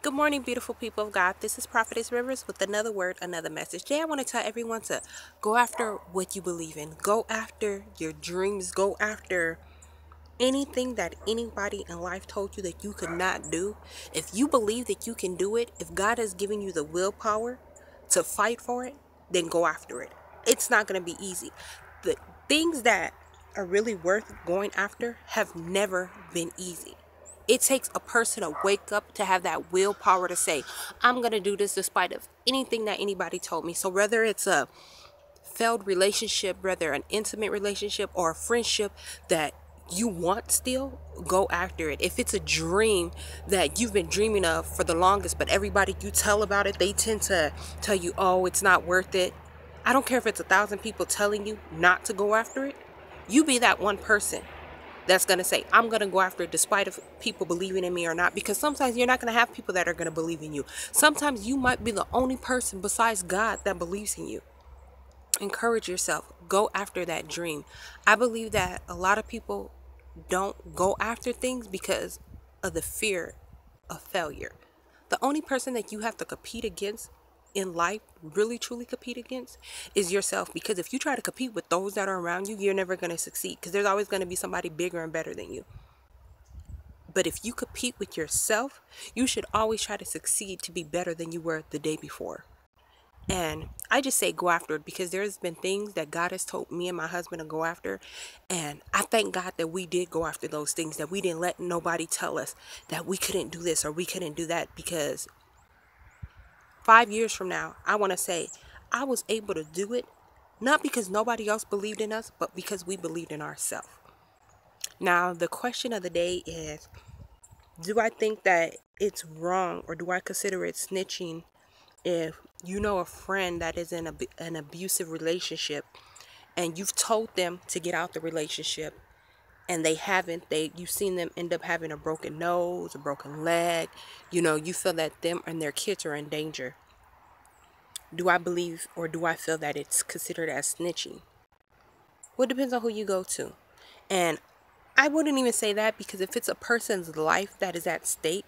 Good morning, beautiful people of God. This is Prophetess Rivers with another word, another message. Today, I want to tell everyone to go after what you believe in. Go after your dreams. Go after anything that anybody in life told you that you could not do. If you believe that you can do it, if God has given you the willpower to fight for it, then go after it. It's not going to be easy. The things that are really worth going after have never been easy. It takes a person to wake up to have that willpower to say, I'm going to do this despite of anything that anybody told me. So whether it's a failed relationship, whether an intimate relationship or a friendship that you want still, go after it. If it's a dream that you've been dreaming of for the longest, but everybody you tell about it, they tend to tell you, oh, it's not worth it. I don't care if it's 1,000 people telling you not to go after it. You be that one person that's going to say, I'm going to go after it despite of people believing in me or not. Because sometimes you're not going to have people that are going to believe in you. Sometimes you might be the only person besides God that believes in you. Encourage yourself. Go after that dream. I believe that a lot of people don't go after things because of the fear of failure. The only person that you have to compete against in life, really truly compete against, is yourself. Because if you try to compete with those that are around you, you're never going to succeed, because there's always going to be somebody bigger and better than you. But if you compete with yourself, you should always try to succeed to be better than you were the day before. And I just say go after it, because there's been things that God has told me and my husband to go after. And I thank God that we did go after those things, that we didn't let nobody tell us that we couldn't do this or we couldn't do that. Because 5 years from now, I want to say I was able to do it, not because nobody else believed in us, but because we believed in ourselves. Now, the question of the day is, do I think that it's wrong, or do I consider it snitching if you know a friend that is in an abusive relationship and you've told them to get out the relationship and they haven't? You've seen them end up having a broken nose, a broken leg. You feel that them and their kids are in danger. Do I believe, or do I feel that it's considered as snitching? Well, it depends on who you go to. And I wouldn't even say that, because if it's a person's life that is at stake,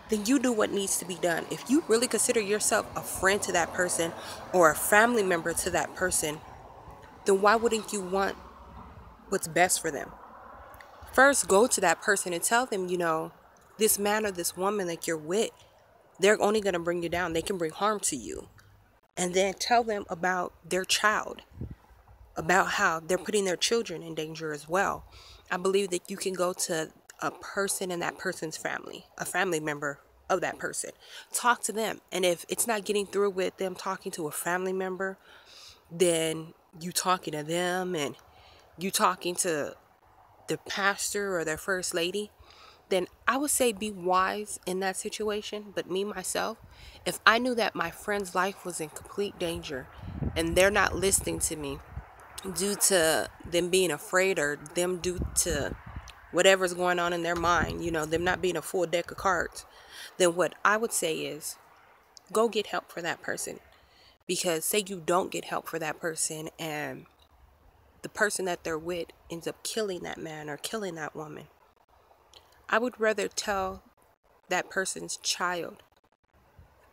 then you do what needs to be done. If you really consider yourself a friend to that person or a family member to that person, then why wouldn't you want what's best for them? First, go to that person and tell them, this man or this woman that you're with, they're only going to bring you down. They can bring harm to you. And then tell them about their child, about how they're putting their children in danger as well. I believe that you can go to a person in that person's family, a family member of that person. Talk to them. And if it's not getting through with them talking to a family member, then you talking to them, and you talking to the pastor or their first lady, then I would say be wise in that situation. But me, myself, if I knew that my friend's life was in complete danger and they're not listening to me due to them being afraid, or them due to whatever's going on in their mind, them not being a full deck of cards, then what I would say is go get help for that person. Because say you don't get help for that person, and the person that they're with ends up killing that man or killing that woman, I would rather tell that person's child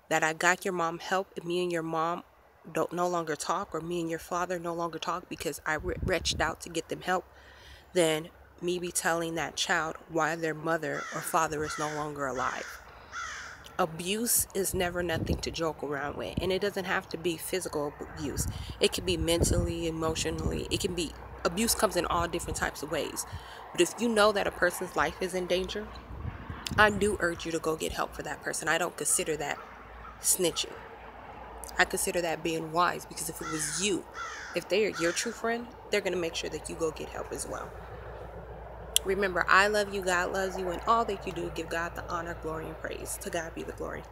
that I got your mom help, and me and your mom don't no longer talk, or me and your father no longer talk because I reached out to get them help, than me be telling that child why their mother or father is no longer alive. Abuse is never nothing to joke around with, and it doesn't have to be physical abuse. It can be mentally, emotionally. Abuse comes in all different types of ways. But if you know that a person's life is in danger, I do urge you to go get help for that person. I don't consider that snitching. I consider that being wise, because if it was you, if they are your true friend, they're going to make sure that you go get help as well. Remember, I love you, God loves you, and all that you do, give God the honor, glory, and praise. To God be the glory.